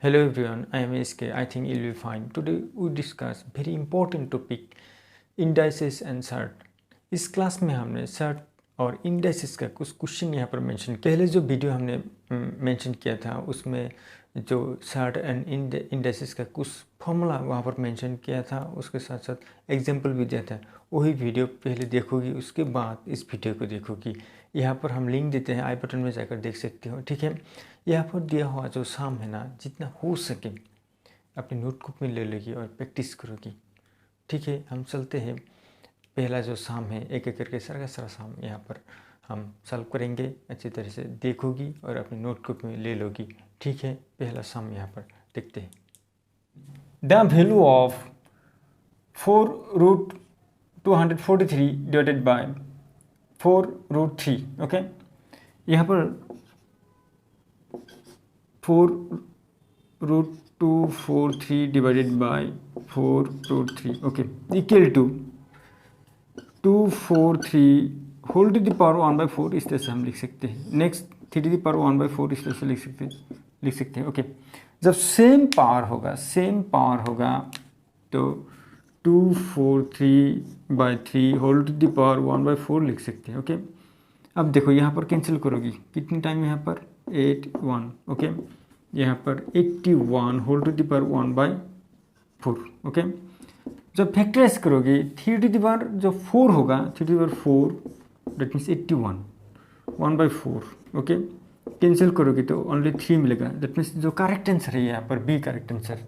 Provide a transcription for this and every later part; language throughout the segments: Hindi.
Hello everyone, I am SK. I think you'll be fine. Today we discuss very important topic indices and SART. इस क्लास में हमने SART और indices का कुछ क्वेश्चन यहाँ पर मेंशन किया। पहले जो वीडियो हमने मेंशन किया था उसमें जो SART एंड indices का कुछ फॉर्मूला वहाँ पर मेंशन किया था, उसके साथ साथ एग्जांपल भी दिया था। वही वीडियो पहले देखोगी, उसके बाद इस वीडियो को देखोगी। यहाँ पर हम लिंक देते हैं, आई बटन में जाकर देख सकते हो, ठीक है। यहाँ पर दिया हुआ जो साम है ना, जितना हो सके अपनी नोटबुक में ले लेगी और प्रैक्टिस करोगी, ठीक है। हम चलते हैं, पहला जो साम है एक एक करके सारा का सारा साम यहाँ पर हम सॉल्व करेंगे। अच्छी तरह से देखोगी और अपनी नोटबुक में ले लोगी, ठीक है। पहला साम यहाँ पर देखते हैं। The value of 4√243 divided by 4√3, okay. यहाँ पर 4√243 divided by 4√3, okay, equal to 243 whole to the power 1/4 इस तरह से हम लिख सकते हैं। नेक्स्ट 3 टू द पावर 1/4 इस तरह से लिख सकते हैं, ओके। जब सेम पावर होगा तो 243/3 होल टू द पावर 1/4 लिख सकते हैं, ओके। अब देखो यहाँ पर कैंसिल करोगी, कितनी टाइम यहाँ पर 81, ओके। यहाँ पर 81 whole to the power 1/4, okay. जब फैक्टराइज करोगे 3 टू द पावर जो 4 होगा, 3 to the power 4 that means 81 1/4, okay. Cancel करोगे तो ओनली 3 मिलेगा। दैट मीन्स जो करेक्ट आंसर है यहाँ पर बी करेक्ट आंसर,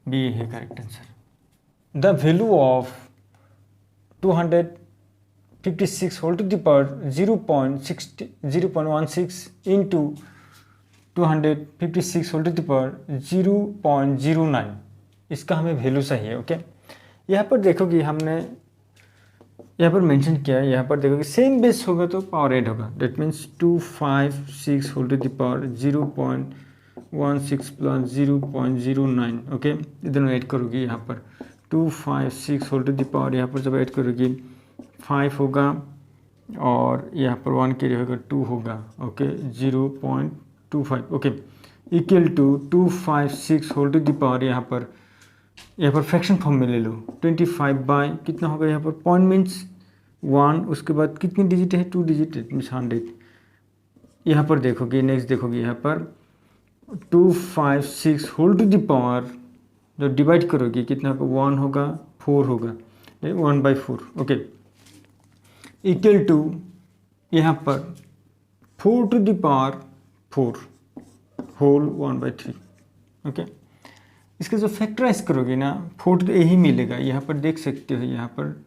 बी है correct answer. The value of 256 whole to the power 0.16 into 256 whole to the power 0.09, इसका हमें वैल्यू चाहिए, ओके। यहाँ पर देखोगे हमने यहाँ पर मेंशन किया है, यहाँ पर देखोगे सेम बेस होगा तो पावर ऐड होगा। That means 256 whole to the power 0.16 plus 0.09, okay. इधर ऐड करोगी, यहाँ पर 256 होल टू द पावर यहाँ पर जब ऐड करोगी 5 होगा और यहाँ पर 1 कैरी होगा 2 होगा, okay, 0.25, okay, equal to 256 whole to the power यहाँ पर फ्रैक्शन फॉर्म में ले लो 25 बाय कितना होगा यहाँ पर पॉइंट मीन्स 1, उसके बाद कितनी डिजिट है 2 डिजिट मीन्स 100। यहाँ पर देखोगे, नेक्स्ट देखोगे यहाँ पर 256 होल टू द पावर जो डिवाइड करोगे कितना होगा 1 होगा 4 होगा 1/4, ओके, इक्वल टू यहाँ पर 4 to the power 4 whole 1/3, okay. इसका जो फैक्टराइज करोगे ना 4 तो यही मिलेगा, यहाँ पर देख सकते हो। यहाँ पर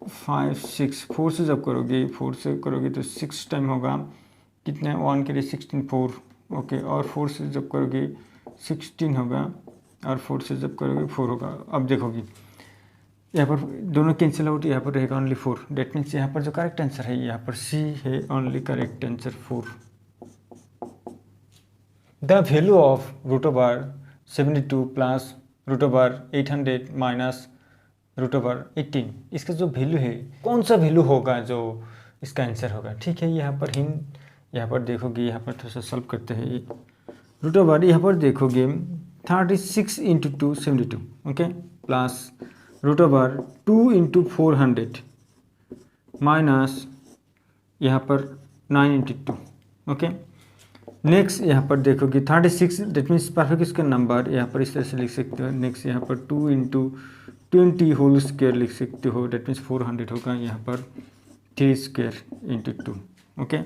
5 6 4 से जब करोगे 4 से करोगे तो 6 टाइम होगा, कितना 1 के लिए 16 4, ओके, और 4 से जब करोगे 16 होगा और 4 से जब करोगे 4 होगा। अब देखोगे यहाँ पर दोनों कैंसिल आउट, यहाँ पर रहेगा ओनली 4। डेट मीन्स यहाँ पर जो करेक्ट आंसर है यहाँ पर सी है, only correct answer 4। The value of √72 plus √800 minus √18, इसका जो वैल्यू है कौन सा वैल्यू होगा जो इसका आंसर होगा, ठीक है। यहाँ पर यहाँ पर देखोगे, यहाँ पर थोड़ा सा सॉल्व करते हैं। √, यहाँ पर देखोगे 36 into 2 72, okay, plus √2 into 400 minus यहाँ पर 9 इंटू 2, ओके। नेक्स्ट यहाँ पर देखोगे 36 that means perfect square number, यहाँ पर इस तरह से लिख सकते हो। नेक्स्ट यहाँ पर 2 इंटू 20 होल स्क्वायर लिख सकते हो, दैट मीन्स 400 होगा। यहाँ पर 3 स्क्वायर इंटू 2, ओके।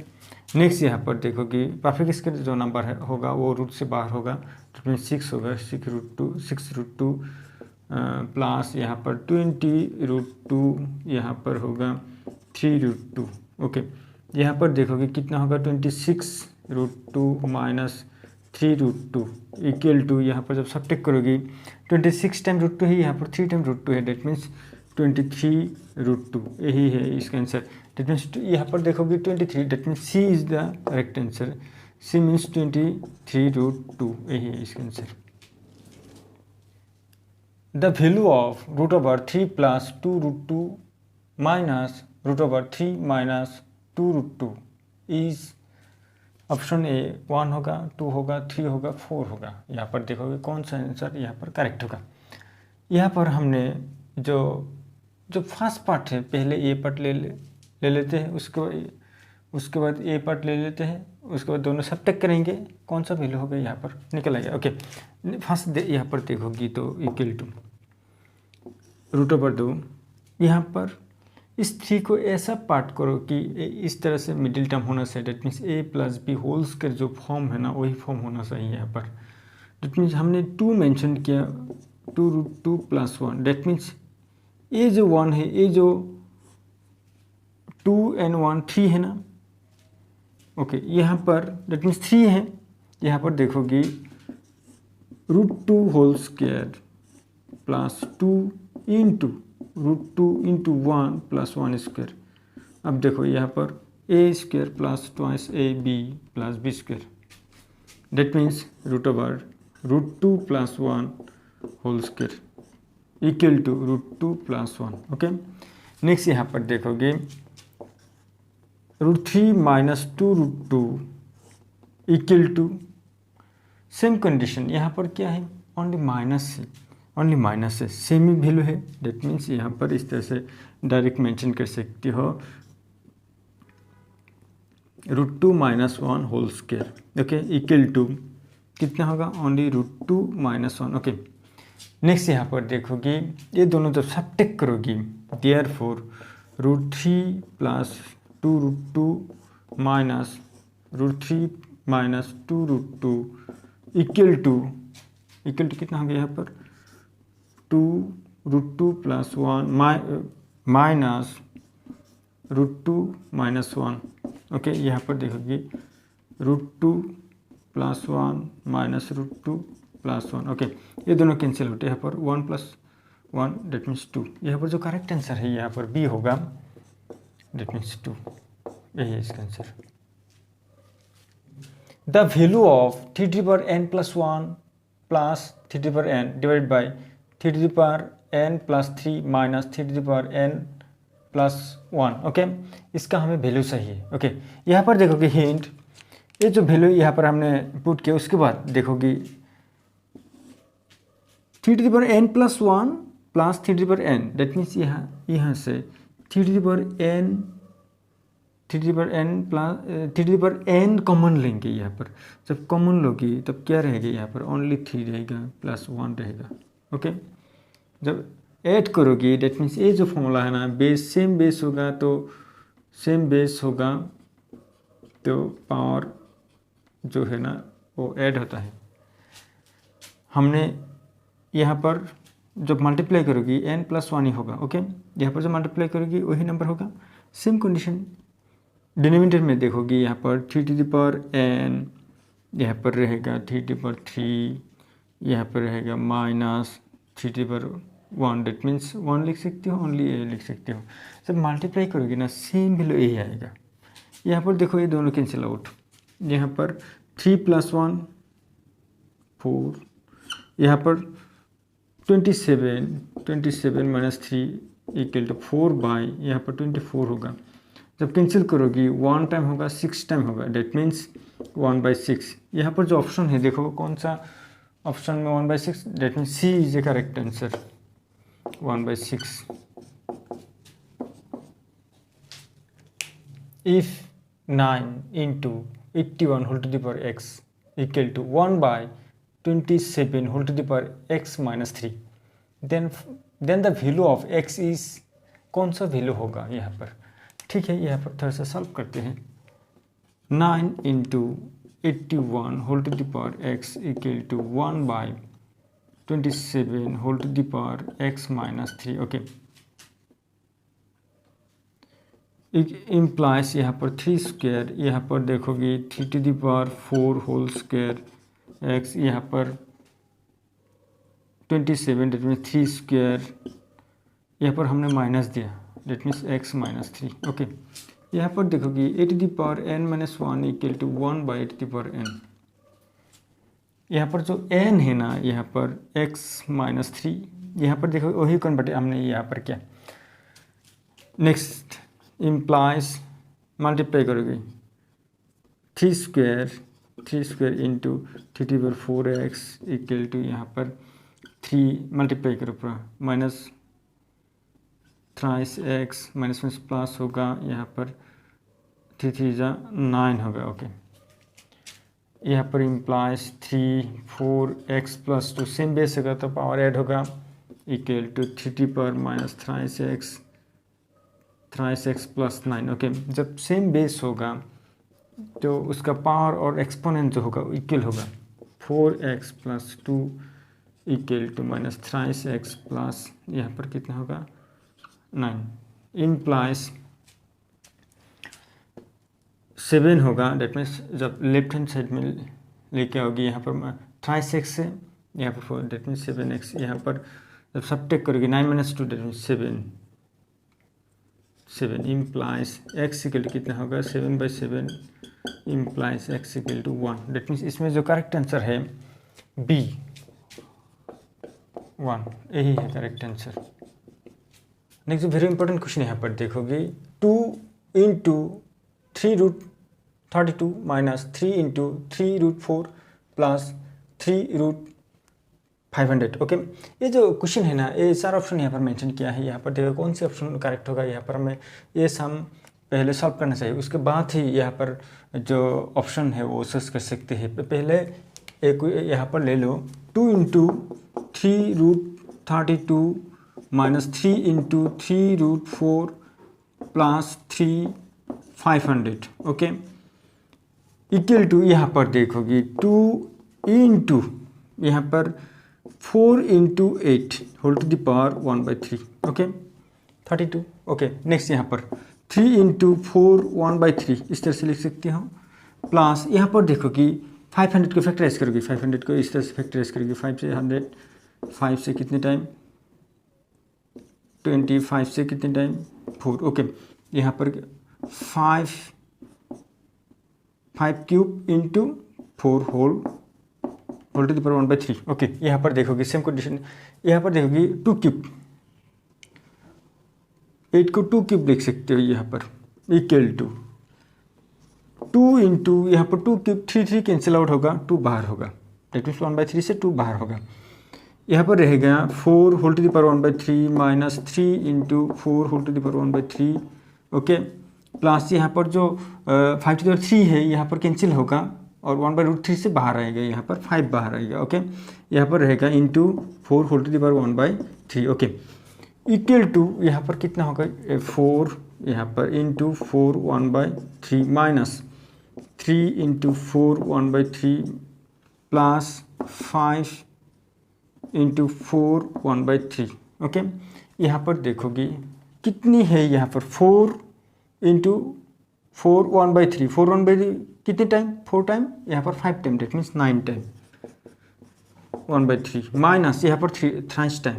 नेक्स्ट यहाँ पर देखोगे परफेक्ट स्क्वायर जो नंबर है होगा वो रूट से बाहर होगा, दैट मीन्स 6 होगा, 6√2 प्लस यहाँ पर 20√2 यहाँ पर होगा 3√2, ओके। यहाँ पर देखोगे कितना होगा 26√2 माइनस 3√2 इक्वल टू, यहाँ पर जब सब्ट्रैक्ट करोगी 26 टाइम √2 है, यहाँ पर 3 टाइम √2 है, डेट मीन्स 23√2, यही है इसका आंसर। डेट मीन्स यहाँ पर देखोगे 23, that means C is the correct answer, C means 23√2, यही है इसका आंसर। The value of √3 plus 2√2 minus √3 minus 2√2 is option A 1 होगा, 2 होगा, 3 होगा, 4 होगा। यहाँ पर देखोगे कौन सा आंसर यहाँ पर करेक्ट होगा। यहाँ पर हमने जो फर्स्ट पार्ट है, पहले ए पार्ट ले लेते हैं, उसके बाद ए पार्ट ले लेते हैं, उसके बाद दोनों सब्ट्रैक्ट करेंगे, कौन सा वैल्यू होगा यहाँ पर निकल आएगा। ओके, फर्स्ट यहाँ पर देखोगी तो इक्वल टू √2। यहाँ पर इस 3 को ऐसा पार्ट करो कि इस तरह से मिडिल टर्म होना चाहिए। That means a + b whole square जो फॉर्म है ना, वही फॉर्म होना चाहिए यहाँ पर। डेट मीन्स हमने 2 मेंशन किया, 2√2 + 1। डेट मीन्स ये जो 1 है, ये जो 2 and 1 3 है ना। ओके, यहाँ पर डेट मीन्स 3 है। यहाँ पर देखोगी √2 whole square plus 2 into √2 into 1 + 1 square. अब देखो यहाँ पर a square plus twice ab plus b square. That means √2 + 1 whole square equal to √2 + 1। Okay, next यहाँ पर देखोगे √3 - 2√2 इक्वल टू सेम कंडीशन। यहाँ पर क्या है, ओनली माइनस है, सेम ही वैल्यू है। डेट मीन्स यहाँ पर इस तरह से डायरेक्ट मेंशन कर सकती हो √2 - 1 whole square. Okay, equal to कितना होगा, ओनली √2 - 1। ओके, नेक्स्ट यहाँ पर देखोगी ये दोनों जब सब्ट्रैक्ट करोगी, देयरफॉर √3 + 2√2 माइनस √3 - 2√2 इक्वल टू कितना हो गया यहाँ पर 2√2 + 1 माइनस √2 - 1। ओके, यहाँ पर देखोगे √2 + 1 माइनस √2 + 1। ओके, ये दोनों कैंसिल होते हैं। यहाँ पर 1 + 1 डेट मीन्स 2। यहाँ पर जो करेक्ट आंसर है यहाँ पर बी होगा, डेट मीन्स 2। यही है इसका आंसर। The value of 3n + 1 plus 3n divide by 3n + 3 minus 3n + 1। Okay, इसका हमें वैल्यू चाहिए। ओके, यहाँ पर देखोगे हिंट, ये जो वैल्यू यहाँ पर हमने पुट किया, उसके बाद देखोगी 3n + 1 plus 3n। That means यहाँ से 3n कॉमन लेंगे। यहाँ पर जब कॉमन लोगी तब क्या रहेगा, यहाँ पर ओनली 3 रहेगा प्लस 1 रहेगा। ओके, जब ऐड करोगी डेट मीन्स ये जो फॉर्मूला है ना, बेस सेम बेस होगा तो पावर जो है ना वो ऐड होता है। हमने यहाँ पर जब मल्टीप्लाई करोगी n + 1 ही होगा। ओके, यहाँ पर जब मल्टीप्लाई करोगी वही नंबर होगा। सेम कंडीशन डिनोमिनेटर में देखोगी, यहाँ पर 3n, यहाँ पर रहेगा 3/3, यहाँ पर रहेगा माइनस 3/1। डेट मीन्स 1 लिख सकती हो, ओनली a लिख सकती हो। जब मल्टीप्लाई करोगी ना सेम वैल्यू a आएगा। यहाँ पर देखो ये दोनों कैंसिल आउट। यहाँ पर 3 + 1 4, यहाँ पर 27 माइनस 3 इक्वल टू 4/, यहाँ पर 24 होगा। जब कैंसिल करोगी 1 टाइम होगा, 6 टाइम होगा। That means 1/6। यहाँ पर जो ऑप्शन है देखो कौन सा ऑप्शन में 1/6, that means C is a correct answer, 1/6। If 9 × 81 whole to the power x equal to 1/27 whole to the power x - 3, then the value of x is, कौन सा वैल्यू होगा यहाँ पर। ठीक है, यहाँ पर थोड़ा सा सॉल्व करते हैं। 9 × 81 whole to the power x equal to 1/27 whole to the power x - 3। Okay, implies यहाँ पर 3 स्क्वायर, यहाँ पर देखोगे 3⁴ होल स्क्वायर x, यहाँ पर 27 डेट मीन्स 3 स्क्वायर, यहाँ पर हमने माइनस दिया, डेट मीन्स x - 3। ओके, यहाँ पर देखोगे a⁴n - 1 इक्वल टू 1/8n। यहाँ पर जो n है ना, यहाँ पर x - 3, यहाँ पर देखो वही कन्वर्ट हमने यहाँ पर किया। नेक्स्ट इम्प्लाइज मल्टीप्लाई करोगे three square into 3/4x equal to यहाँ पर 3 मल्टीप्लाई करो पूरा माइनस थ्राइस एक्स माइनस में प्लस होगा यहाँ पर 3 3 जा 9 होगा। ओके यहाँ पर implies 3 4x plus 2 same base होगा तो पावर ऐड होगा इक्वल टू 3 पर minus thrice X plus 9। Okay जब सेम बेस होगा तो उसका पावर और एक्सपोनेंट जो होगा इक्वल होगा 4x plus 2 equal to minus thrice X plus यहाँ पर कितना होगा 9 इम्प्लाइज 7 होगा। डेट मीन्स जब लेफ्ट हैंड साइड में लेके आओगी यहाँ पर थ्राइस एक्स से यहाँ पर 4 डेट मीन्स 7x यहाँ पर जब सबट्रैक्ट करोगे 9 minus 2 that means 7 implies X equal to कितना होगा 7/7 implies X equal to 1। That means इसमें जो करेक्ट आंसर है B 1 यही है correct answer. Next very important question यहाँ पर देखोगे 2 into 3√32 minus 3 into 3√4 plus 3√500। Okay ये जो क्वेश्चन है ना ये सारा ऑप्शन यहाँ पर मेंशन किया है। यहाँ पर देखो कौन से ऑप्शन करेक्ट होगा। यहाँ पर हमें ये सम पहले सॉल्व करना चाहिए उसके बाद ही यहाँ पर जो ऑप्शन है वो सर्च कर सकते हैं। पहले एक यहाँ पर ले लो 2 into 3√32 minus 3 into 3√4 plus 3/500। Okay equal to यहाँ पर देखोगी 2 इंटू यहाँ पर 4 into 8 whole to the power 1/3। Okay 32। Okay next यहाँ पर 3 इंटू 4 1/3 इस तरह से लिख सकती हूँ प्लस यहाँ पर देखोगी 500 को फैक्टराइज करोगी 500 को इस तरह से फैक्टराइज करोगी 5 से 100 5 से कितने टाइम 25 से कितने टाइम 4। ओके यहाँ पर 5 cube into 4 whole to the power 1/3। Okay यहाँ पर देखोगे सेम कंडीशन यहाँ पर देखोगी 2 क्यूब 8 को 2 क्यूब लिख सकते हो यहाँ पर इक्वल टू 2 इंटू यहाँ पर 2 क्यूब 3 कैंसिल आउट होगा 2 बाहर होगा डेट मीन्स 1/3 से 2 बाहर होगा। यहाँ पर रहेगा 4 whole to the power 1/3 minus 3 into 4 whole to the power 1/3। Okay plus यहाँ पर जो 5 टू द पावर 3 है यहाँ पर कैंसिल होगा और 1/√3 से बाहर आएगा यहाँ पर 5 बाहर आएगा। ओके यहाँ पर रहेगा into 4 whole to the power 1/3। Okay equal to यहाँ पर कितना होगा 4 यहाँ पर into 4 1/3 minus 3 into 4 1/3 plus 5 into 4 1/3। Okay यहाँ पर देखोगी कितनी है यहाँ पर 4 इंटू 4 1/3 4 1/3 कितने टाइम 4 टाइम यहाँ पर 5 time that means 9 time 1/3 minus यहाँ पर 3 टाइम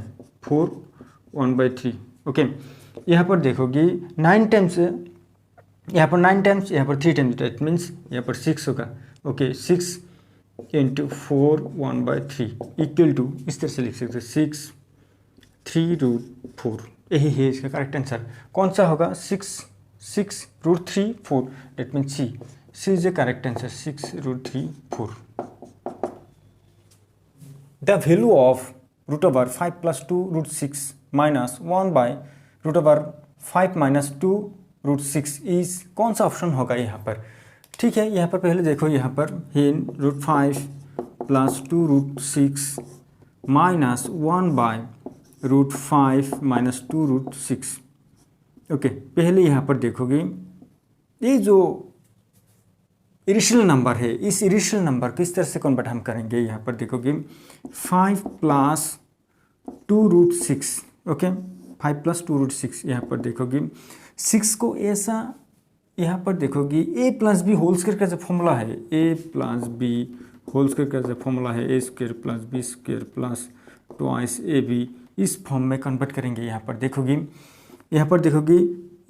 4 1/3। ओके यहाँ पर देखोगी 9 टाइम्स यहाँ पर 9 टाइम्स यहाँ पर 3 टाइम्स डेट मीन्स यहाँ पर 6 होगा। ओके 6 इंटू 4 1/3 इक्वल टू इस तरह से लिख सकते 6 3√4 यही है इसका करेक्ट आंसर। कौन सा होगा 6 √3 4 that means C is the correct answer 6 √3 4। The value of √5 + 2√6 minus 1/√5 - 2√6 is कौन सा ऑप्शन होगा यहाँ पर। ठीक है यहाँ पर पहले देखो यहाँ पर √5 + 2√6 माइनस 1/√5 - 2√6। ओके पहले यहाँ पर देखोगे ये जो इरेशनल नंबर है इस इरेशनल नंबर को इस तरह से कन्वर्ट हम करेंगे। यहाँ पर देखोगे 5 + 2√6। ओके 5 + 2√6 यहाँ पर देखोगे 6 को ऐसा यहाँ पर देखोगे a + b होल स्क्वायर का जो फॉर्मूला है a + b होल स्क्वायर का जो फॉर्मूला है a² + b² + 2ab इस फॉर्म में कन्वर्ट करेंगे। यहाँ पर देखोगे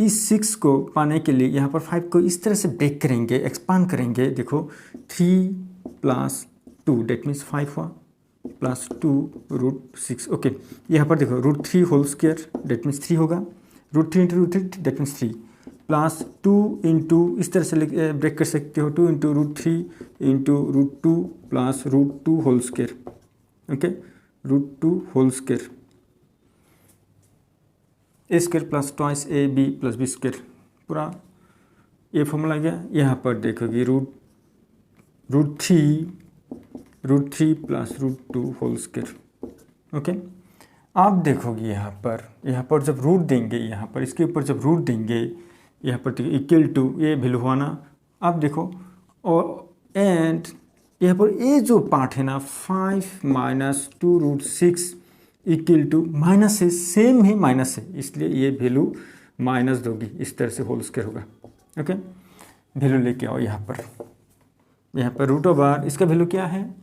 इस 6 को पाने के लिए यहाँ पर 5 को इस तरह से ब्रेक करेंगे एक्सपांड करेंगे। देखो 3 + 2 डेट मीन्स 5 हुआ प्लस 2√6। ओके यहाँ पर देखो √3 होल स्क्वायर डेट मीन्स 3 होगा √3 × √3 डेट मीन्स 3 प्लस 2 इंटू, इस तरह से ब्रेक कर सकते हो, 2 into √3 into √2 plus √2 whole square, okay, √2 whole square, a square plus twice a b plus b square, पूरा ये फॉर्मूला गया। यहाँ पर देखोगे √3 प्लस √2 होल स्क्वायर, ओके। आप देखोगे यहाँ पर जब रूट देंगे, यहाँ पर इसके ऊपर जब रूट देंगे, यहाँ पर इक्वल टू ये वैल्यू हुआ ना, आप देखो, और एंड यहाँ पर ये जो पार्ट है ना 5 माइनस 2√6 इक्वल टू माइनस है, सेम ही माइनस है, इसलिए ये वैल्यू माइनस दोगी, इस तरह से होल स्क्वायर होगा, ओके। वैल्यू लेके आओ यहाँ पर √, इसका वैल्यू क्या है,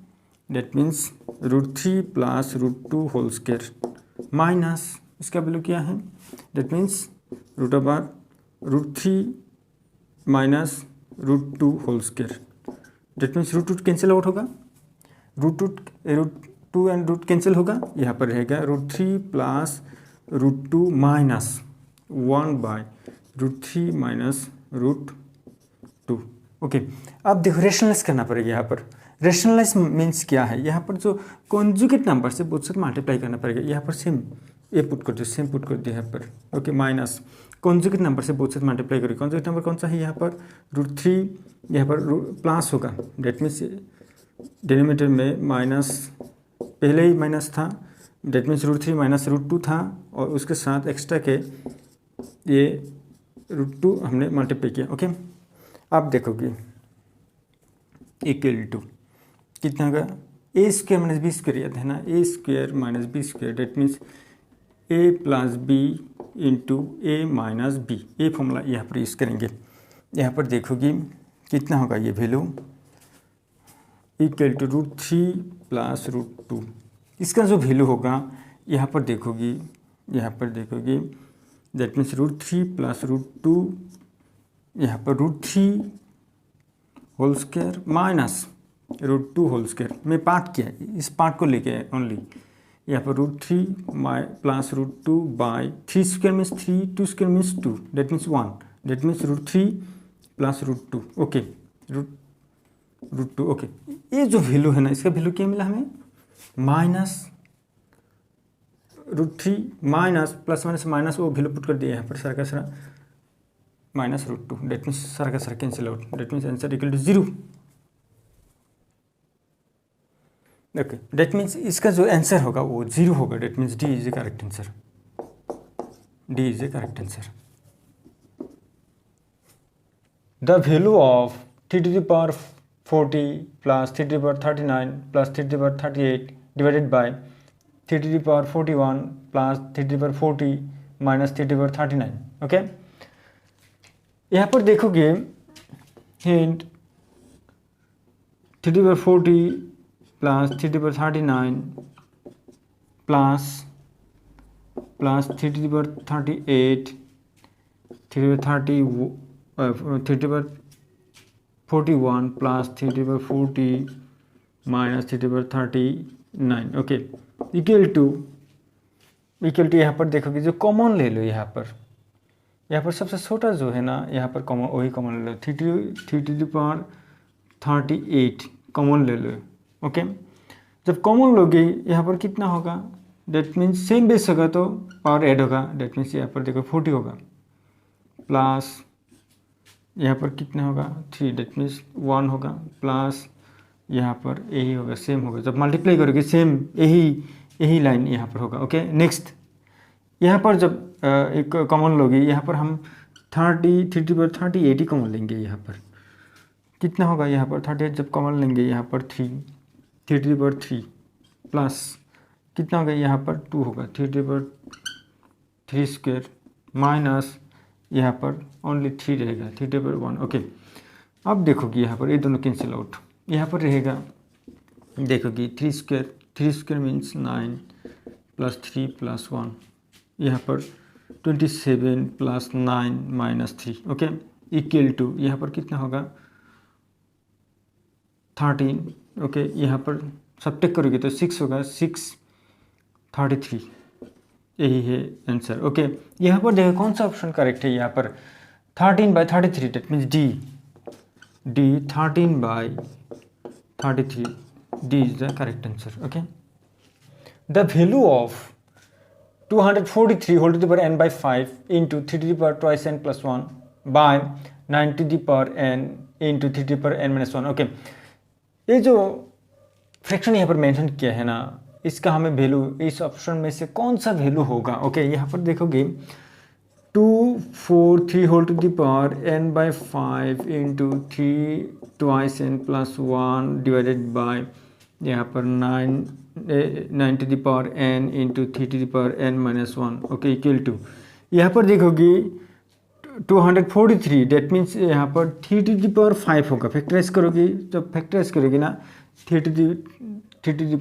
that means √3 plus √2 whole square minus इसका वैल्यू क्या है, that means √3 minus √2 whole square, that means √2 cancel out होगा, √2 एंड रूट कैंसिल होगा, यहाँ पर रहेगा √3 प्लस √2 माइनस 1/√3 माइनस √2, ओके। अब देखो रेशनलाइज करना पड़ेगा, यहाँ पर रेशनलाइज मीन्स क्या है, यहाँ पर जो कॉन्जुगेट नंबर से बोथ साइड मल्टीप्लाई करना पड़ेगा, यहाँ पर सेम ये पुट कर दो, सेम पुट कर दिया यहाँ पर, ओके, माइनस कॉन्जुगेट नंबर से बोथ साइड मल्टीप्लाई करें, कॉन्जुगेट नंबर कौन सा है, यहाँ पर √3, यहाँ पर प्लस होगा, डेट मीन्स डिनोमिनेटर में माइनस पहले ही माइनस था, डेट मीन्स √3 माइनस √2 था, और उसके साथ एक्स्ट्रा के ये √2 हमने मल्टीप्लाई किया, ओके। अब देखोगे इक्वल टू कितना होगा, A square minus B square, याद है ना, A square minus B square, that means A plus B into A minus B, ये फॉर्मूला यहाँ पर यूज़ करेंगे। यहाँ पर देखोगे कितना होगा ये वैल्यू, इक्वल टू √3 प्लस √2, इसका जो वैल्यू होगा यहाँ पर देखोगी, दैट मीन्स √3 प्लस √2, यहाँ पर √3 whole square minus √2 whole square, मैं पार्ट किया, इस पार्ट को लेके आए ओनली, यहाँ पर √3 plus √2 by 3 square means 3, 2 square means 2, that means 1, that means √3 plus √2, okay, √2, okay. ये जो वैल्यू है ना, इसका वैल्यू क्या मिला हमें, minus √3 minus plus minus minus, वो वैल्यू पुट कर दिया यहाँ पर, सारा का सारा माइनस √2, डेट मीन्स सारा का सारा cancel out, that means answer equal to 0, ओके। डेट मीन्स इसका जो आंसर होगा वो 0 होगा, that means D is a correct answer, D is a correct answer. The value of 3⁻40 plus 3⁻39 plus 3⁻38 divided by 3⁻41 plus 3⁻40 minus 3⁻39, okay. यहाँ पर देखोगे hint 3⁻40 plus 3⁻39 plus 3⁻38 3⁻41 plus 3⁻40 minus 3⁻39, okay, equal to यहाँ पर देखोगे जो कॉमन ले लो, यहाँ पर सबसे छोटा जो है ना, यहाँ पर कॉमन, वही कॉमन ले लो, 3⁻38 कॉमन ले लो, ओके। जब कॉमन लोगे यहाँ पर कितना होगा, डेट मीन्स सेम बेस होगा तो पावर ऐड होगा, डेट मीन्स यहाँ पर देखो 40 होगा, प्लस यहाँ पर कितना होगा 3, डेट मीन्स 1 होगा, प्लस यहाँ पर यही होगा, सेम होगा, जब मल्टीप्लाई करोगे सेम यही लाइन यहाँ पर होगा, ओके। नेक्स्ट यहाँ पर जब एक कॉमन लोगे, यहाँ पर हम 3⁻38 कॉमन लेंगे, यहाँ पर कितना होगा, यहाँ पर 38 जब कॉमन लेंगे, यहाँ पर 3 प्लस कितना होगा, यहाँ पर 2 होगा, 3 स्क्वायर माइनस यहाँ पर ओनली 3 रहेगा, 3⁻1, ओके। अब देखोगे यहाँ पर ये दोनों कैंसिल आउट, यहाँ पर रहेगा, देखोगे 3 स्क्वायर मीन्स 9 प्लस 3 प्लस 1, यहाँ पर 27 plus 9 minus 3, okay, equal to यहाँ पर कितना होगा 13, ओके। यहाँ पर सब्ट्रैक्ट करोगे तो 6 होगा, 633, यही है आंसर, ओके। यहाँ पर देखो कौन सा ऑप्शन करेक्ट है, यहाँ पर 13/33, that means D 13/33, D is the correct answer. Okay, the value of 243 whole to the power n by 5 into 3 to the power twice n plus 1 by 9 to the power n into 3 to the power n minus 1. Okay, ये जो फ्रैक्शन यहाँ पर मेंशन किया है ना, इसका हमें वैल्यू इस ऑप्शन में से कौन सा वैल्यू होगा? ओके, यहाँ पर देखोगे 243 whole to the power n by 5 into 3 twice n plus 1 divided by यहाँ पर 9 to the power n into 3 to the power n minus 1. Okay, equal to यहाँ पर देखोगे 243, डेट मीन्स यहाँ पर 3 टू द पावर 5 होगा. फैक्टराइज करोगे, जब फैक्टराइज करोगे ना 3 टू द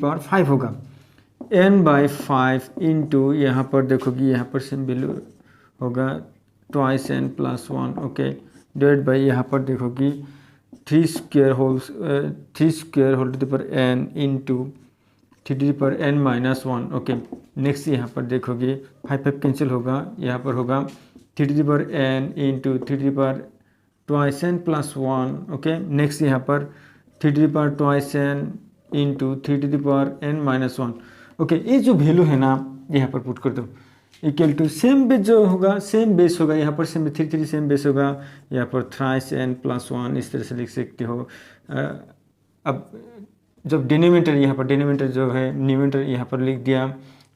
पावर 5 होगा. n by 5 इंटू यहाँ पर देखोगे यहाँ पर सेम वैल्यू होगा twice n plus 1. Okay, divide by यहाँ पर देखोगे 3 square whole to the power n into 3 to the power n minus 1. Okay, next यहाँ पर देखोगे 5 कैंसिल होगा, यहाँ पर होगा 3 to the power n into 3 to the power twice n plus 1. Okay, next यहाँ पर 3 to the power twice n into 3 to the power n minus 1. Okay, ये जो वैल्यू है ना यहाँ पर पुट कर दो, इक्वल टू सेम बेस जो होगा, सेम बेस होगा, यहाँ पर सेम 3 सेम बेस होगा, यहाँ पर थ्राइस n प्लस 1 इस तरह से लिख सकते हो. अब जब डिनोमिनेटर यहाँ पर डिनोमिनेटर जो है न्यूमिनेटर यहाँ पर लिख दिया,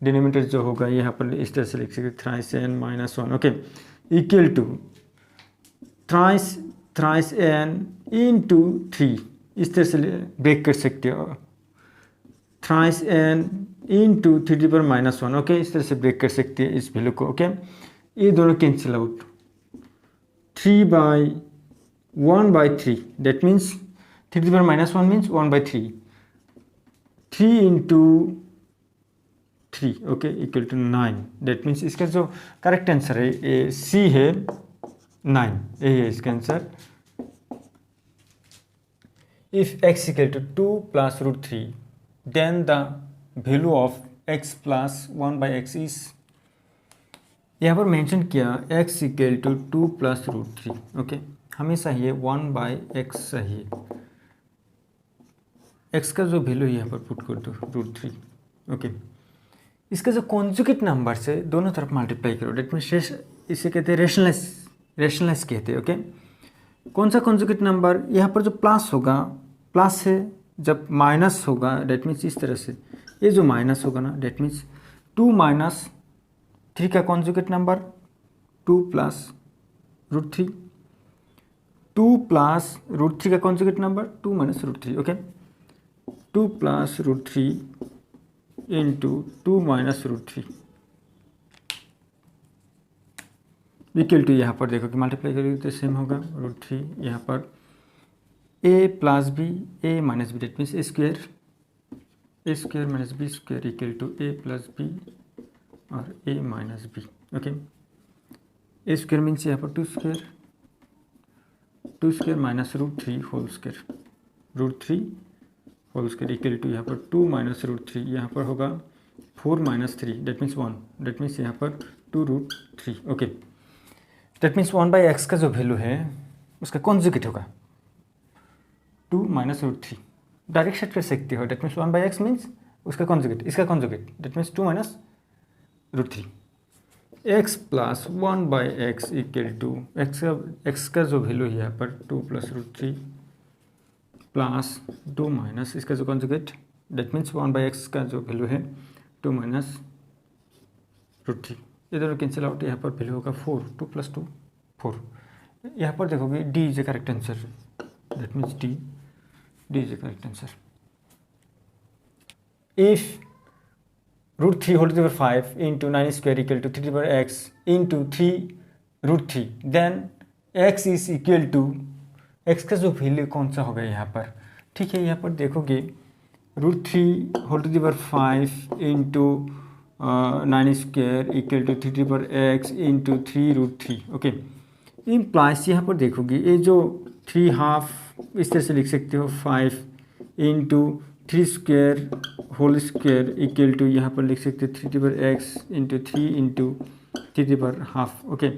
डिनोमिनेटर जो होगा यहाँ पर इस तरह से लिख सकते thrice n minus 1. Okay, equal to thrice n into 3 इस तरह से ब्रेक कर सकते हो, thrice n into 3 to the power minus 1. Okay, इस तरह से ब्रेक कर सकते हैं इस वैल्यू को. ओके, ये दोनों cancel out. 1/3, that means 3 to the power minus 1 means 1/3. 3 into 3. Okay, equal to 9. That means इसका जो करेक्ट आंसर है ये सी है 9. यही है इसका answer. If x equal to 2 plus root 3 then the value of x plus 1/x is, यहाँ पर मेंशन किया x equal to 2 plus root 3. Okay, हमेशा ये 1/x चाहिए. x का जो वैल्यू है यहाँ पर पुट कर दो रूट 3. ओके, इसका जो कॉन्जुगेट नंबर से दोनों तरफ मल्टीप्लाई करो, डेट मीन्स इसे कहते हैं रेशनलाइज कहते हैं. ओके, कौन सा कॉन्जुगेट नंबर? यहाँ पर जो प्लस होगा, प्लस है, जब माइनस होगा डेट मीन्स इस तरह से, ये जो माइनस होगा ना डेट मीन्स 2 माइनस 3 का conjugate number 2 plus root 3, 2 plus root 3 का conjugate number 2 minus root 3. Okay, 2 plus root 3 into 2 minus root 3 equal to, यहाँ पर देखो कि मल्टीप्लाई करोगे तो सेम होगा रूट 3. यहाँ पर a plus b, a minus b, that means a square minus B square equal to a plus b और a minus b. Okay, a square means यहाँ पर 2 square minus root 3 whole square equal to यहाँ पर 2 माइनस रूट 3, यहाँ पर होगा 4 minus 3 that means 1, that means यहाँ पर 2 root 3. Okay, that means 1/x का जो वैल्यू है उसका कॉन्जुगेट होगा 2 माइनस रूट 3. डायरेक्ट सेट कर सकते हो, डेट मीन्स 1/x मीन्स उसका कॉन्जुगेट, इसका conjugate, that means 2 minus root 3. x plus 1/x equal to x का जो वैल्यू है यहाँ पर 2 प्लस रूट 3 प्लस 2 माइनस इसका जो कॉन्जुगेट, डेट मीन्स 1/x का जो वैल्यू है 2 माइनस रूट 3. ये दोनों कैंसिल आउट, यहाँ पर वैल्यू होगा 4, 2 प्लस 2 4. यहाँ पर देखोगे D is the correct answer, that means D is the correct answer. If root 3 whole to the power 5 into 9 square equal to 3 to the power x into 3 root 3 then x is equal to, x का जो वैल्यू कौन सा होगा यहाँ पर? ठीक है, यहाँ पर देखोगे root 3 whole to the power 5 into 9 square equal to 3 to the power x into 3 root 3. Okay, implies यहाँ पर देखोगे ये जो 3 हाफ इस तरह से लिख सकते हो 5 into 3 square whole square equal to यहाँ पर लिख सकते हो 3 to the power x into 3 into 3 to the power half. Okay,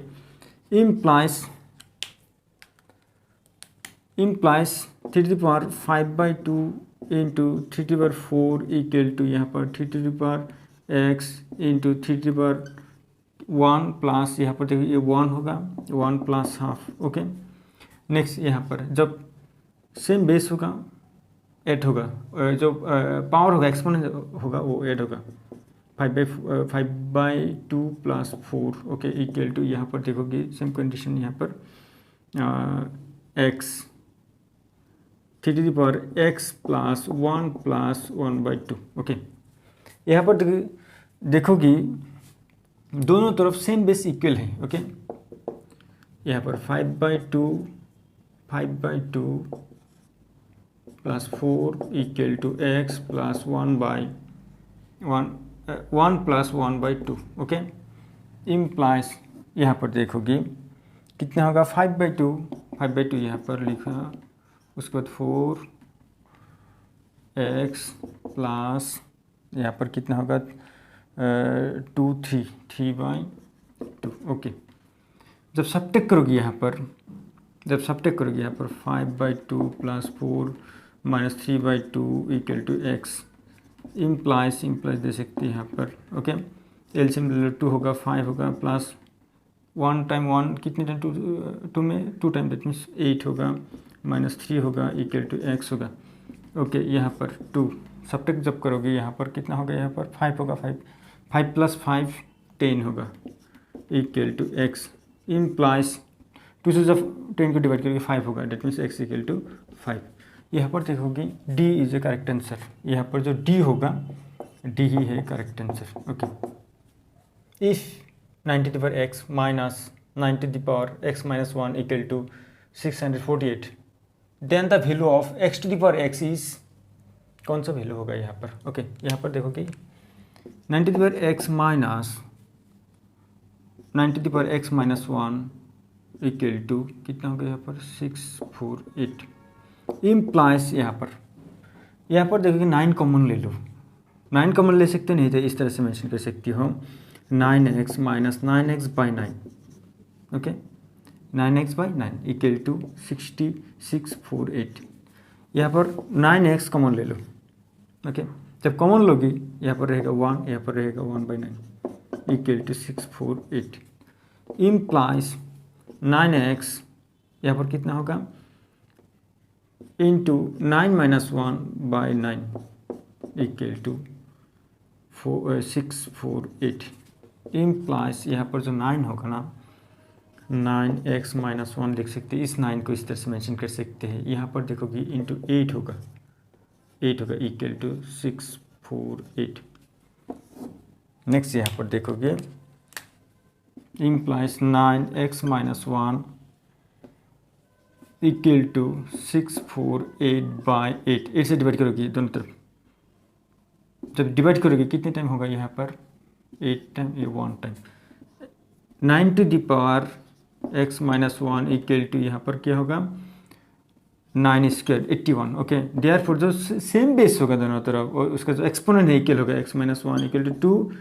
implies implies 3^5/2 into 3^4 equal to यहाँ पर 3^x इंटू 3^1 प्लस यहाँ पर देखिए ये 1 होगा 1 प्लस हाफ। ओके, नेक्स्ट यहाँ पर जब सेम बेस होगा ऐड होगा, जो पावर होगा एक्सपोनेंट होगा वो ऐड होगा 5/2 प्लस 4। ओके, इक्वल टू यहाँ पर देखोगे सेम कंडीशन यहाँ पर x 3^x plus 1 plus 1/2। Okay, यहाँ पर देखोगी दोनों तरफ सेम बेस इक्वल है। ओके, यहाँ पर 5/2 plus 4 equal to x plus 1 plus 1/2। Okay, implies यहाँ पर देखोगे कितना होगा 5/2 यहाँ पर लिखा, उसके बाद 4x प्लस यहाँ पर कितना होगा 3/2। ओके, जब सब्ट्रैक्ट करोगे यहाँ पर 5/2 plus 4 minus 3/2 equal to x implies दे सकते हैं यहाँ पर। ओके, एलसीएम 2 होगा 5 होगा प्लस 1 टाइम 1 कितने टाइम 2 में 2 टाइम, दैट मीन्स 8 होगा माइनस 3 होगा इक्वल टू x होगा। ओके, यहाँ पर 2 सब्ट्रैक्ट जब करोगे यहाँ पर कितना होगा, यहाँ पर 5 होगा 5 प्लस 5 10 होगा इक्वल टू x इम्प्लाइज 2 से जब 10 को डिवाइड करोगे 5 होगा, that means x equal to 5। यहाँ पर देखोगे D is a correct answer, यहाँ पर जो D होगा D ही है correct answer. Okay, if 90^x minus 90^x minus 1 equal to 648 then the value of x⁴ is, कौन सा वैल्यू होगा यहाँ पर। ओके, यहाँ पर देखोगे 90^x minus 90^x minus 1 equal to कितना होगा यहाँ पर 648 इम्प्लाइज यहाँ पर देखोगे 9 कॉमन ले लो, 9 कॉमन ले सकते नहीं तो इस तरह से मेंशन कर सकती हो 9x minus 9x/9। Okay, 9x/9 equal to 6648। यहाँ पर 9x कॉमन ले लो। ओके, जब कॉमन लोगी यहाँ पर रहेगा 1, यहाँ पर रहेगा 1/9 इक्वल टू 648 इम्प्लाइज 9x यहाँ पर कितना होगा into 9 minus 1/9 equal to 648 implies यहाँ पर जो 9 होगा ना 9x माइनस 1 लिख सकते हैं, इस 9 को इस तरह से मेंशन कर सकते हैं। यहाँ पर देखोगे इंटू 8 होगा इक्वल टू 648। नेक्स्ट यहाँ पर देखोगे implies 9x minus 1 equal to 648/8। 8 से डिवाइड करोगे दोनों तरफ, जब डिवाइड करोगे कितने टाइम होगा यहाँ पर 8 टाइम, ये 1 time 9^x minus 1 equal to यहाँ पर क्या होगा 9² 81। ओके, देयरफॉर जो सेम बेस होगा दोनों तरफ और उसका जो एक्सपोनेंट है इक्वल होगा x minus 1 equal to 2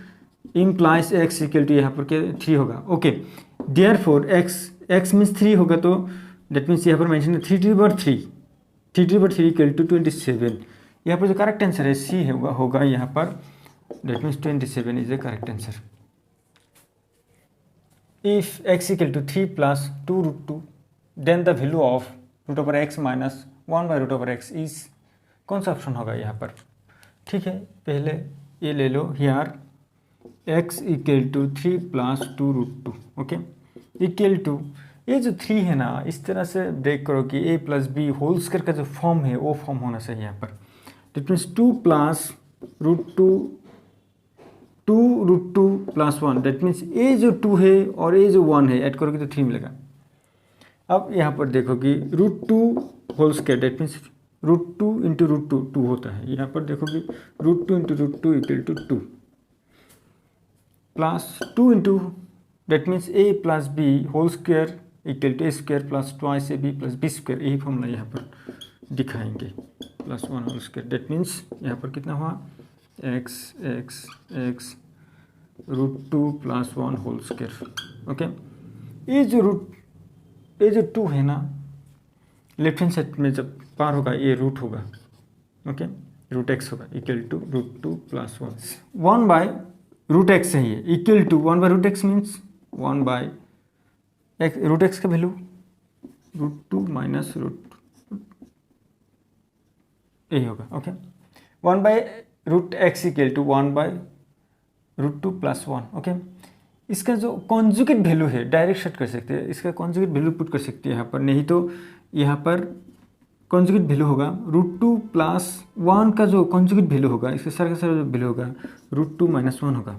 implies x equal to यहाँ पर क्या 3 होगा। ओके, देयरफॉर x मीन्स 3 होगा तो दैट मीन्स यहाँ पर मेंशन है 3^3 इक्वल टू 27। यहाँ पर जो करेक्ट आंसर है C होगा यहाँ पर, that means 27 is the correct answer. If x equal to 3 plus 2√2 then the value of √x minus 1/√x is, कौन सा ऑप्शन होगा यहाँ पर। ठीक है, पहले ये ले लो here x equal to 3 plus 2√2। Okay, equal to ये जो 3 है ना इस तरह से ब्रेक करो कि a plus b whole square का जो फॉर्म है वो फॉर्म होना चाहिए यहाँ पर। That means 2 plus √2 plus 1, that means A जो 2 है और ए जो 1 है ऐड करोगे तो 3 मिलेगा। अब यहाँ पर देखोगे √2 whole square, that means √2 into √2 2 होता है। यहाँ पर देखोगे √2 into √2 equal to 2 plus 2 into that means a plus b whole square equal to a square plus twice a b plus b square, यही फॉर्मूला यहाँ पर दिखाएंगे plus 1 whole square. That means यहाँ पर कितना हुआ x √2 plus 1 whole square. Okay, ये जो 2 है ना लेफ्ट हैंड साइड में जब पार होगा ये रूट होगा, ओके, रूट एक्स होगा इक्वल टू √2 + 1 1/√x है ये equal to 1/√x means 1/√x का वैल्यू √2 माइनस यही होगा, okay. 1/√x equal to 1/√2 + 1, okay. इसका जो कॉन्जुगेट वैल्यू है डायरेक्ट सेट कर सकते हैं, इसका कॉन्जुगेट वैल्यू पुट कर सकते हैं यहाँ पर, नहीं तो यहाँ पर कॉन्जुगेट वैल्यू होगा √2 + 1 का जो कॉन्जुगेट वैल्यू होगा, इसका सारा का सारा जो वैल्यू होगा √2 - 1 होगा,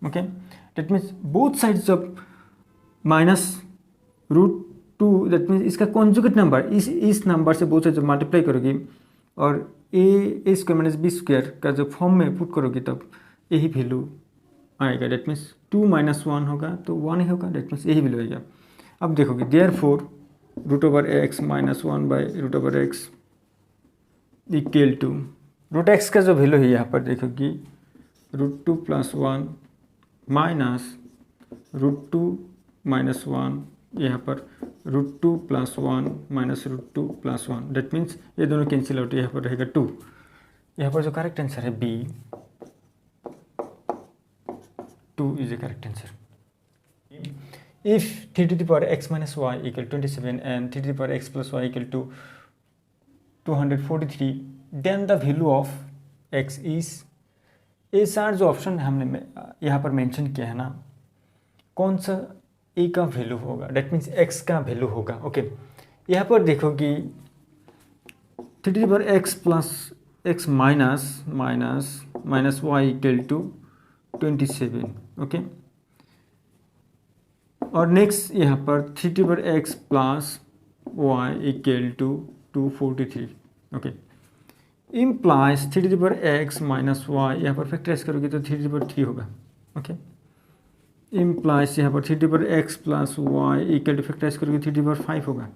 okay. That means both sides जब -√2, दैट मीन्स इसका कॉन्जुगेट नंबर इस नंबर से बोथ साइड जब मल्टीप्लाई करोगी और a² - b² का जो फॉर्म में पुट करोगी तब यही वैल्यू आएगा। दैट मीन्स 2 - 1 होगा तो 1 ही होगा, दैट मीन्स यही वैल्यू आएगा। अब देखोगे therefore √x - 1/√x equal to √x का जो वैल्यू है यहाँ पर देखोगी √2 + 1 माइनस √2 - 1, यहाँ पर √2 + 1 माइनस √2 + 1, दैट मीन्स ये दोनों कैंसिल आउट, यहाँ पर रहेगा 2। यहाँ पर जो करेक्ट आंसर है B, 2 is a correct answer. If 3x - y = 27 and 3x + y = 243, then the value of x is, ये सारे जो ऑप्शन हमने यहाँ पर मेंशन किया है ना, कौन सा a का वैल्यू होगा, डेट मीन्स x का वैल्यू होगा, ओके। यहाँ पर देखोगी 3x + x minus y = 27, okay. और नेक्स्ट यहाँ पर 3x + y = 243, okay. Implies 3x - y, यहाँ पर फैक्टराइज करोगे तो 3 होगा, ओके। इम्प्लाइज यहाँ पर 3x + y = फैक्टराइज करोगे 3 होगा,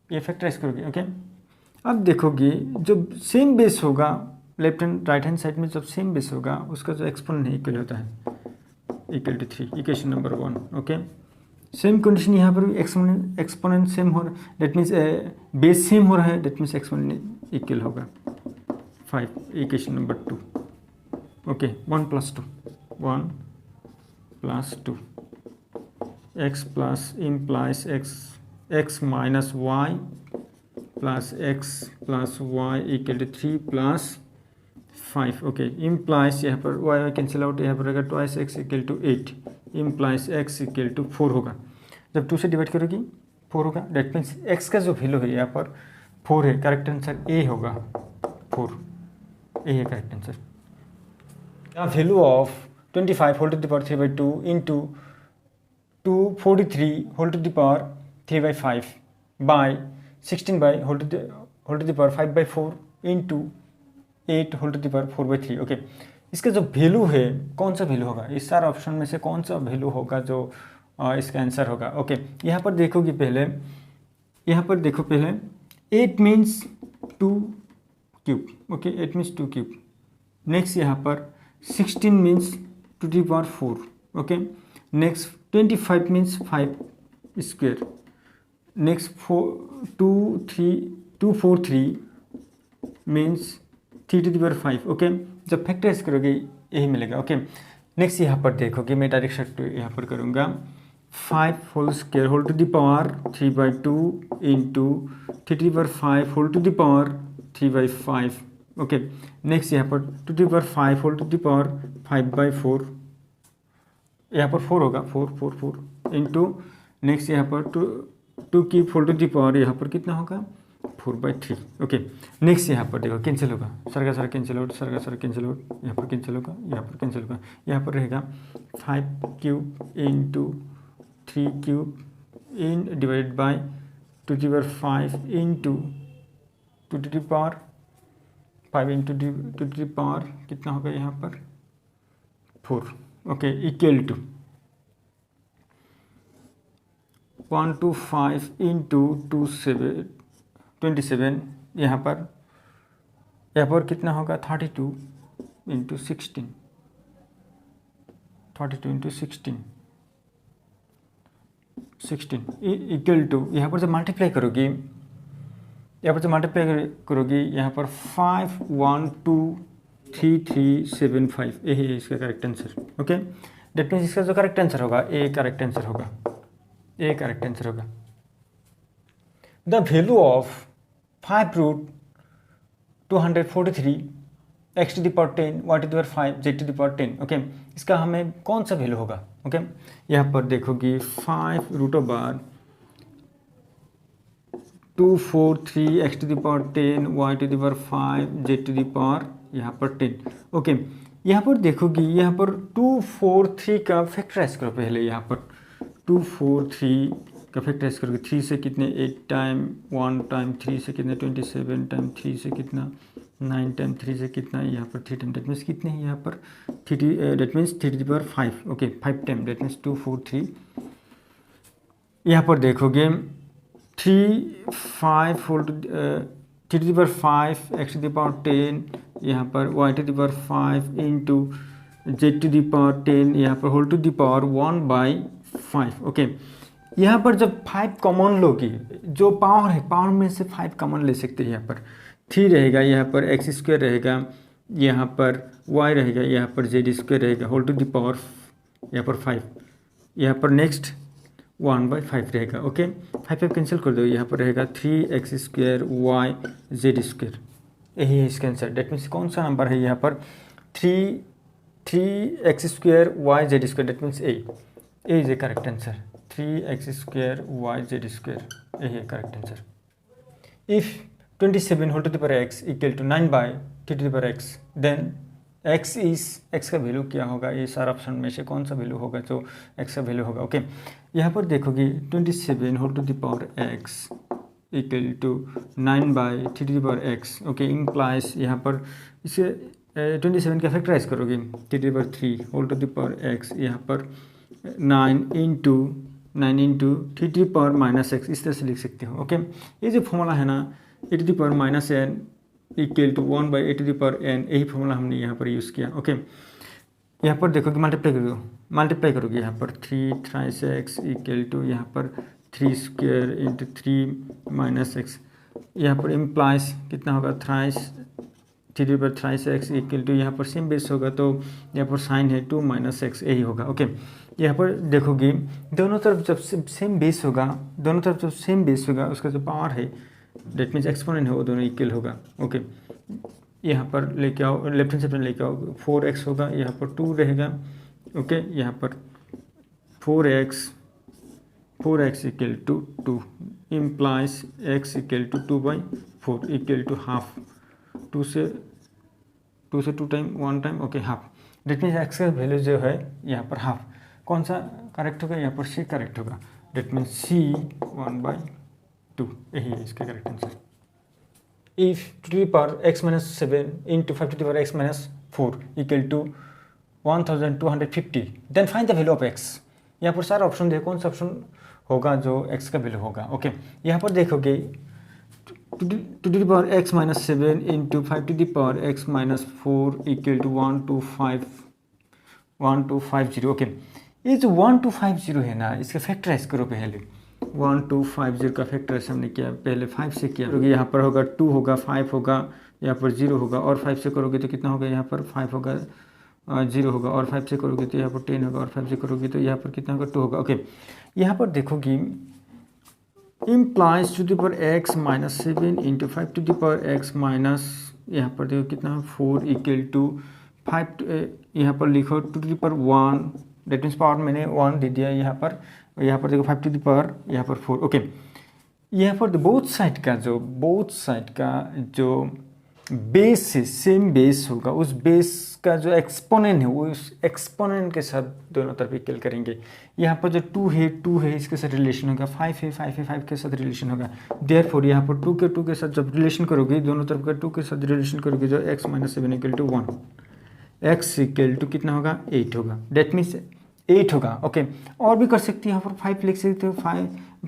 ये फैक्टराइज करोगे, ओके। अब देखोगे जब सेम बेस होगा left and right hand side में, जब सेम बेस होगा उसका जो एक्सपोनेंट है इक्वल होता है = 3, equation number 1, okay. Same condition यहाँ पर भी एक्सपोनेंट सेम हो रहा है, दैट मीन्स बेस सेम हो रहा है, दैट मीन्स एक्सपोनेंट इक्वल होगा 5, equation number 2, okay. 1 + 2 x plus implies x minus y plus x + y = 3 + 5, okay. Implies यहाँ पर y कैंसिल आउट, यहाँ पर रहेगा 2x = 8, इम्प्लाइज x = 4 होगा। जब 2 से डिवाइड करोगी 4 होगा, डेट मीन्स x का जो वैल्यू है यहाँ पर 4 है, करेक्ट आंसर A होगा, 4 A है correct answer. The value of 25 whole to the power 3/2 into 243 whole to the power 3/5 by 16 whole to the power 5/4 into 8 whole to the power 4/3, okay. इसका जो वैल्यू है कौन सा वैल्यू होगा, इस सारे ऑप्शन में से कौन सा वैल्यू होगा जो इसका आंसर होगा, ओके। यहाँ पर देखोगे पहले, यहाँ पर देखो पहले 8 means 2 cube, okay, 8 means 2 cube. Next यहाँ पर 16 means 2 to the power 4, okay. Next 25 means 5 square. Next 243 means 3 to the power 5, okay. जब फैक्टराइज करोगे यही मिलेगा, ओके। नेक्स्ट यहाँ पर देखोगे, मैं डायरेक्ट शॉर्ट यहाँ पर करूँगा 5 whole square whole to the power 3/2 into 3 to the power 5 whole to the power 3/5, okay. Next यहाँ पर 2 to the power 5 whole to the power 5/4, यहाँ पर 4 होगा, 4 इंटू नेक्स्ट यहाँ पर 2 cube whole to the power, यहाँ पर कितना होगा 4/3, ओके। नेक्स्ट यहाँ पर देखो कैंसिल होगा, सर का सर कैंसिल आउट, सर का सर कैंसिल आउट, यहाँ पर कैंसिल होगा, यहाँ पर कैंसिल होगा, यहाँ पर रहेगा 5 cube into 3 cube in divided by 2 to the power 5 into 2 to the power 5 into 2 to the power कितना होगा यहाँ पर 4, ओके, इक्वल टू 125 इंटू 27, यहाँ पर कितना होगा 32 इंटू 16, 32 इंटू 16 इक्वल टू, यहाँ पर जब मल्टीप्लाई करोगी यहाँ पर जो मल्टीप्लाई करोगी यहाँ पर 5123375 यही है इसका correct answer. Okay, that means इसका जो करेक्ट आंसर होगा ए करेक्ट आंसर होगा, ए करेक्ट आंसर होगा। The value of 5√243 x to the power 10 y to the power 5 z to the power 10। Okay, इसका हमें कौन सा वैल्यू होगा? ओके, यहाँ पर देखोगी 5√243 x to the power 10 y to the power 5 z to the power यहाँ पर 10। ओके, यहाँ पर देखोगी यहाँ पर 243 का फैक्टराइज करो पहले। यहाँ पर 243 का फैक्टराइज करोगे 3 से कितने 8 टाइम 1 टाइम 3 से कितने 27 टाइम 3 से कितना 9 टाइम 3 से कितना यहाँ पर 3 टाइम, डेट मीन्स कितने हैं यहाँ पर 30, date means 3 to the power 5। Okay, 5 time that means 243। यहाँ पर देखोगे 3 to the power 5 x to the power 10 यहाँ पर y to the power 5 into z to the power 10 यहाँ पर whole to the power 1/5। Okay, यहाँ पर जब 5 कॉमन लोगी, जो पावर है पावर में से 5 कॉमन ले सकते हैं। यहाँ पर 3 रहेगा, यहाँ पर x स्क्वायर रहेगा, यहाँ पर y रहेगा, यहाँ पर z स्क्वायर रहेगा, होल टू द पावर यहाँ पर 5, यहाँ पर नेक्स्ट 1/5 रहेगा। ओके, 5 कैंसिल कर दो, यहाँ पर रहेगा 3x square y z square, यही है इसका आंसर। डेट मीन्स कौन सा नंबर है यहाँ पर 3x square y z square, that means a is a correct answer. 3x square y z square यही है correct answer. If 27 whole to the power x equal to 9/3 to the power x, then x का वैल्यू क्या होगा? ये सारा ऑप्शन में से कौन सा वैल्यू होगा जो x का वैल्यू होगा? ओके, यहाँ पर देखोगे 27 whole to the power x equal to 9/3 to the power x। Okay, implies यहाँ पर इसे 27 का फैक्टराइज करोगे 3 to the power 3 whole to the power x, यहाँ पर 9 into 3 to the power -x, इस तरह से लिख सकते हो। ओके, ये जो फॉर्मूला है ना a to the power -n equal to 1/a to the power n, यही फॉर्मूला हमने यहाँ पर यूज़ किया। ओके, यहाँ पर देखोगे मल्टीप्लाई करोगे यहाँ पर 3 thrice x इक्वल टू यहाँ पर 3 स्क्वायर इंटू 3 -x, यहाँ पर इम्प्लाइज कितना होगा 3 to the power thrice x equal to यहाँ पर सेम बेस होगा, तो यहाँ पर साइन है 2 - x, यही होगा। ओके, यहाँ पर देखोगे दोनों तरफ जब सेम बेस होगा, उसका जो पावर है डेट मीन्स एक्सपोनेंट है वो दोनों इक्वल होगा। ओके, यहाँ पर लेके आओ, लेफ्ट हैंड साइड में लेके आओ, 4x होगा, यहाँ पर 2 रहेगा। ओके, यहाँ पर 4x equal to 2 implies x equal to 2/4 equal to half, 2 से 2 time 1 time, okay half, that means x का वैल्यू जो है यहाँ पर हाफ। कौन सा करेक्ट होगा? यहाँ पर C करेक्ट होगा, डेट मीन्स C 1/2, यही है इसका correct answer. If 2 to the power x - 7 into 5 to the power x - 4 equal to 1250, then find the value of x। यहाँ पर सारा ऑप्शन देखो कौन सा ऑप्शन होगा जो x का वैल्यू होगा। ओके, यहाँ पर देखोगे 2 to the power x - 7 into 5 to the power x - 4 equal to 1250। Okay, ये जो 1250 है ना, इसका फैक्टराइज करो पहले। 1250 का फैक्टराइज हमने किया पहले 5 से किया, क्योंकि यहाँ पर होगा 2 होगा 5 होगा, यहाँ पर 0 होगा, और 5 से करोगे तो कितना होगा? यहाँ पर 5 होगा 0 होगा, और 5 से करोगे तो यहाँ पर 10 होगा, और 5 से करोगे तो यहाँ पर कितना होगा? 2 होगा। ओके, यहाँ पर देखोगी implies 2 to the power x - 7 into 5 to the power x minus यहाँ पर देखो कितना 4 इक्वल टू 5, यहाँ पर लिखो 2 to the power 1, that means power मैंने 1 दे दिया यहाँ पर देखो 5 to the power यहाँ पर 4। ओके, यहाँ पर बोथ साइड का जो बेस है सेम बेस होगा, उस बेस का जो एक्सपोनेंट है वो उस एक्सपोनेंट के साथ दोनों तरफ इक्वल करेंगे। यहाँ पर जो 2 है इसके साथ रिलेशन होगा, 5 है 5 के साथ रिलेशन होगा। देयरफॉर यहाँ पर 2 के साथ जब रिलेशन करोगे, दोनों तरफ का 2 के साथ रिलेशन करोगे, जो x - 7 equal to 1, x equal to कितना होगा? 8 होगा, डेट मीन्स 8 होगा। ओके, और भी कर सकते हैं, यहाँ पर 5 लिख सकते हो।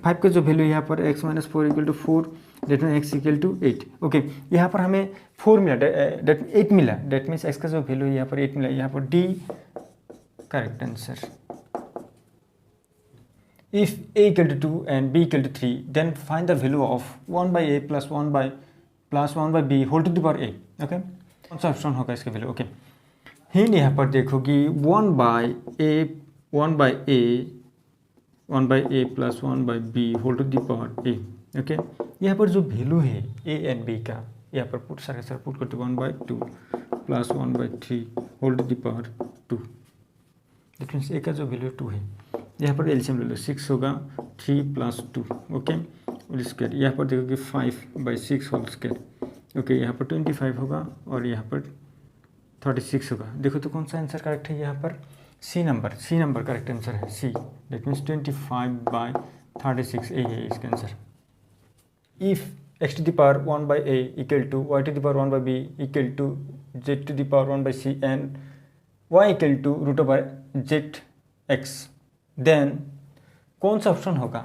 5 का जो वैल्यू यहाँ पर x - 4 equal to 4, that mean x equal to 8। Okay, यहाँ पर हमें 4 मिला, 8 मिला, डेट मीन्स x का जो वैल्यू यहाँ पर 8 मिला, यहाँ पर D correct answer. if a equal to 2 and b equal to 3, then find the value of 1 by a plus 1 by b whole to the power a. Okay, कौन सा ऑप्शन होगा इसका वैल्यू? ओके, हिंट यहाँ पर देखो कि 1 by a plus 1 by b whole to the power a. Okay, यहाँ पर जो वैल्यू है a एंड b का, यहाँ पर पुट सारा पुट करते 1 by 2 plus 1 by 3 whole to the power 2. That means a का जो वैल्यू 2 है, यहाँ पर एलसीएम ले लो, 6 होगा 3 plus 2. Okay, whole square. यहाँ पर देखो कि 5 by 6 होल स्क्वायर. ओके, यहाँ पर 25 होगा और यहाँ पर 36 होगा. देखो तो कौन सा आंसर करेक्ट है? यहाँ पर सी नंबर करेक्ट आंसर है, सी. दैट मीन्स 25 by 36 यही है इसका answer. If x to the power 1 by a equal to y to the power 1 by b equal to z to the power 1 by c and y equal to root over zx, then कौन सा ऑप्शन होगा,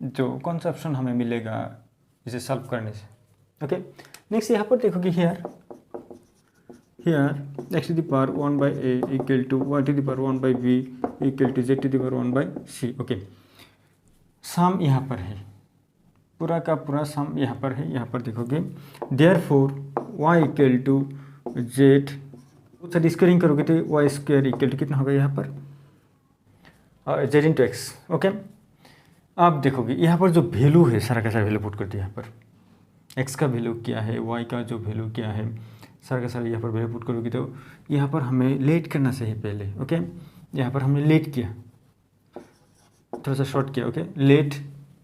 कौन सा ऑप्शन हमें मिलेगा इसे सॉल्व करने से? ओके, नेक्स्ट यहाँ पर देखो कि here x to the power 1 by a equal to y to the power 1 by b equal to z to the power 1 by c. Okay, सम यहाँ पर है, पूरा का पूरा सम यहाँ पर है. यहाँ पर देखोगे therefore y equal to z, sir squaring करोगे तो y स्क्वायर इक्वल टू कितना होगा यहाँ पर z इंटू एक्स. ओके, आप देखोगे यहाँ पर जो वैल्यू है सारा का सारा वैल्यू पुट करते हैं. यहाँ पर x का वैल्यू क्या है, y का जो वैल्यू क्या है, सारा का सारा यहाँ पर वैल्यू पुट करोगे तो यहाँ पर हमें लेट करना चाहिए पहले. ओके, यहाँ पर हमने लेट किया, थोड़ा सा शॉर्ट किया. ओके, लेट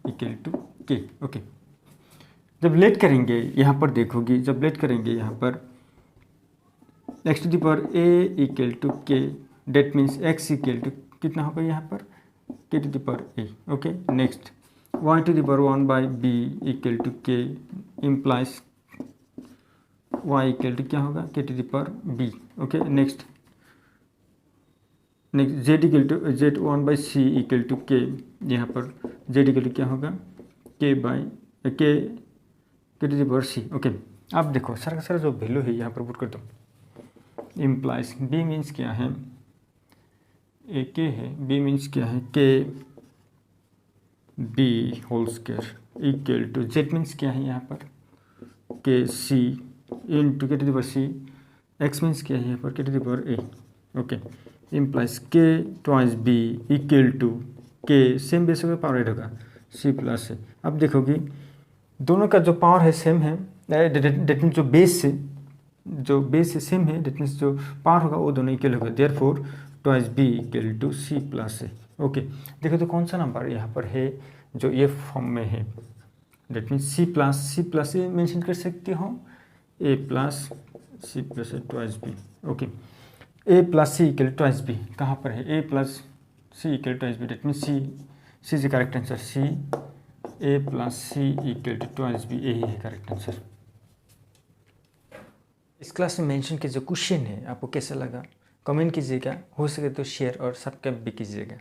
इक्वल टू के. ओके, जब लेट करेंगे यहाँ पर देखोगे, जब लेट करेंगे यहाँ पर x to the power a equal to K, that means x equal to कितना होगा यहाँ पर k to the power a. Okay, next y to the power 1 by b equal to K implies y equal to क्या होगा k to the power b. Okay, next z equal to z 1 by c equal to K, यहाँ पर z इक्वल टू क्या होगा K to the power C. Okay, आप देखो सारा का सारा जो वैल्यू है यहाँ पर पुट कर दो. इम्प्लाइज b मीन्स क्या है, ए के है, b मीन्स क्या है के b whole square equal to z means क्या है यहाँ पर k c into k to the power c. x means क्या है यहाँ पर k to the power a. Okay, implies k twice b equal to k, same base होगा, पावर एड होगा c प्लस है. अब देखोगे दोनों का जो पावर है सेम है, डेट मीन्स जो बेस से सेम है, डेट मीन्स जो पावर होगा वो दोनों इक्वल होगा. Therefore twice b equal to c plus है. ओके, देखो तो कौन सा नंबर यहाँ पर है जो ये फॉर्म में है, that means c plus a mention कर सकते हो, a प्लस c प्लस twice b. Okay, a plus c equal twice b कहाँ पर है, a plus c equal twice b, that means c is correct answer. c a plus c equal to twice b, यही है करेक्ट आंसर. इस क्लास में मेंशन के जो क्वेश्चन है आपको कैसा लगा कमेंट कीजिएगा, हो सके तो शेयर और सब्सक्राइब भी कीजिएगा.